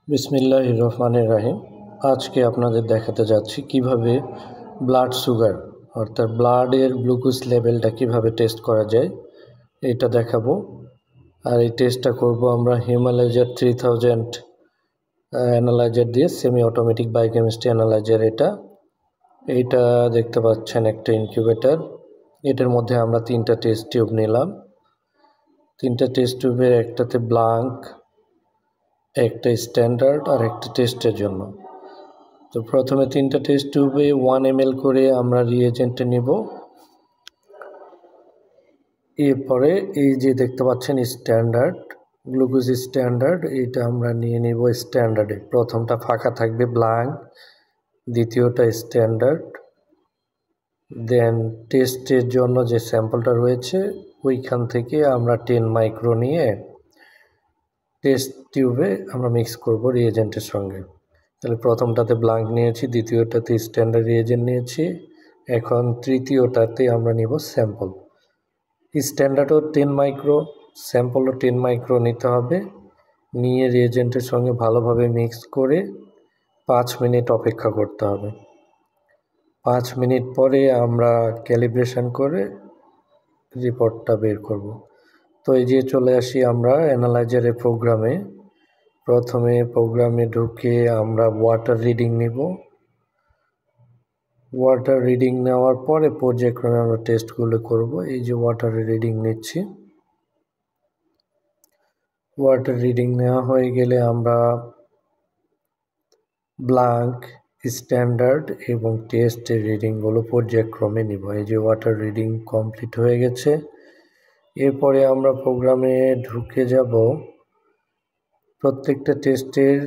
বিসমিল্লাহির রহমানির রহিম। আজকে আপনাদের দেখাতে যাচ্ছি কিভাবে ব্লাড সুগার অর্থাৎ ব্লাডের গ্লুকোজ লেভেলটা কিভাবে টেস্ট করা যায় এটা দেখাবো। আর এই টেস্টটা করব আমরা হিমালয়েজার 3000 অ্যানালাইজার দিয়ে, সেমি অটোমেটিক বায়োকেমিস্ট্রি অ্যানালাইজার। এইটা দেখতে পাচ্ছেন একটা ইনকিউবেটর। এটার মধ্যে আমরা 3টা টেস্ট টিউব নিলাম। 3টা টেস্ট টিউবের একটাতে ব্লাঙ্ক, একটা স্ট্যান্ডার্ড আর একটা টেস্টের জন্য। তো প্রথমে 3টা টেস্ট টিউবে 1 ml করে আমরা রিয়েজেন্ট নিব। এরপরে এই যে দেখতে পাচ্ছেন স্ট্যান্ডার্ড গ্লুকোজ স্ট্যান্ডার্ড, এটা আমরা নিয়ে নিব স্ট্যান্ডার্ডে। প্রথমটা ফাঁকা থাকবে ব্লাঙ্ক, দ্বিতীয়টা স্ট্যান্ডার্ড, দেন টেস্টের জন্য যে স্যাম্পলটা রয়েছে ওইখান থেকে আমরা 10 মাইক্রো নিয়ে টেস্ট টিউবে আমরা মিক্স করব রিয়েজেন্টের সঙ্গে। তাহলে প্রথমটাতে ব্লাঙ্ক নিয়েছি, দ্বিতীয়টাতে স্ট্যান্ডার্ড রিয়েজেন্ট নিয়েছি, এখন তৃতীয়টাতে আমরা নিব স্যাম্পল। স্ট্যান্ডার্ডও 10 মাইক্রো, স্যাম্পলও 10 মাইক্রো নিতে হবে। নিয়ে রিয়েজেন্টের সঙ্গে ভালোভাবে মিক্স করে 5 মিনিট অপেক্ষা করতে হবে। 5 মিনিট পরে আমরা ক্যালিব্রেশন করে রিপোর্টটা বের করব। তো এই যে চলে আসি আমরা অ্যানালাইজারের প্রোগ্রামে। প্রথমে প্রোগ্রামে ঢুকে আমরা ওয়াটার রিডিং নিব। ওয়াটার রিডিং নেওয়ার পরে পর্যায়ক্রমে আমরা টেস্টগুলো করব। এই যে ওয়াটার রিডিং নিচ্ছি। ওয়াটার রিডিং নেওয়া হয়ে গেলে আমরা ব্লাঙ্ক, স্ট্যান্ডার্ড এবং টেস্টের রিডিংগুলো পর্যায়ক্রমে নিব। এই যে ওয়াটার রিডিং কমপ্লিট হয়ে গেছে। এরপরে আমরা প্রোগ্রামে ঢুকে যাব। প্রত্যেকটা টেস্টের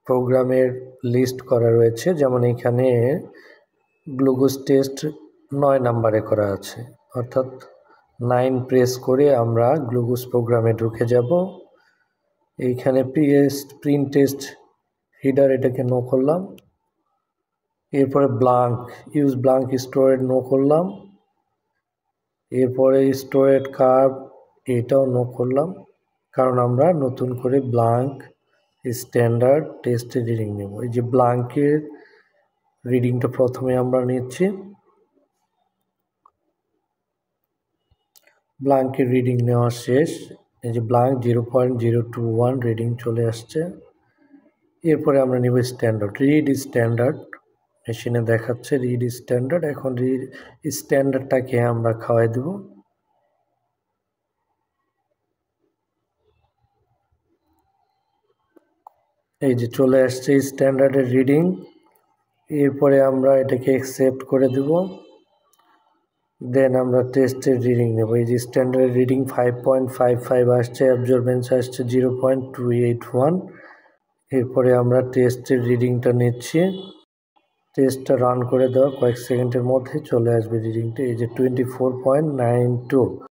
প্রোগ্রামের লিস্ট করা রয়েছে, যেমন এখানে গ্লুকোজ টেস্ট 9 নম্বরে করা আছে, অর্থাৎ 9 প্রেস করে আমরা গ্লুকোজ প্রোগ্রামে ঢুকে যাব। এইখানে প্রিন্ট টেস্ট হিডার, এটাকে নো করলাম। এরপরে ব্লাঙ্ক, ইউজ ব্লাঙ্ক স্টোরেড নো করলাম। এরপরে স্টোরেড কার্ভ, এটাও নো করলাম, কারণ আমরা নতুন করে ব্লাঙ্ক, স্ট্যান্ডার্ড, টেস্টের রিডিং নেব। এই যে ব্লাঙ্কের রিডিংটা প্রথমে আমরা নিচ্ছি। ব্লাঙ্কের রিডিং নেওয়া শেষ। এই যে ব্লাঙ্ক 0.021 রিডিং চলে আসছে। এরপরে আমরা নেব স্ট্যান্ডার্ড। রিড স্ট্যান্ডার্ড, মেশিনে দেখাচ্ছে রিড স্ট্যান্ডার্ড। এখন রিড স্ট্যান্ডার্ডটাকে আমরা খাওয়াই দেব। এই যে চলে আসছে স্ট্যান্ডার্ডের রিডিং। এরপরে আমরা এটাকে অ্যাকসেপ্ট করে দেব। দেন আমরা টেস্টের রিডিং নেব। এই যে স্ট্যান্ডার্ড রিডিং 5.55 আসছে, অ্যাবজর্বেন্স আসছে 0.281। এরপরে আমরা টেস্টের রিডিংটা নিচ্ছি। টেস্টটা রান করে দেওয়া কয়েক সেকেন্ডের মধ্যে চলে আসবে রিডিংটা। এই যে 24.92।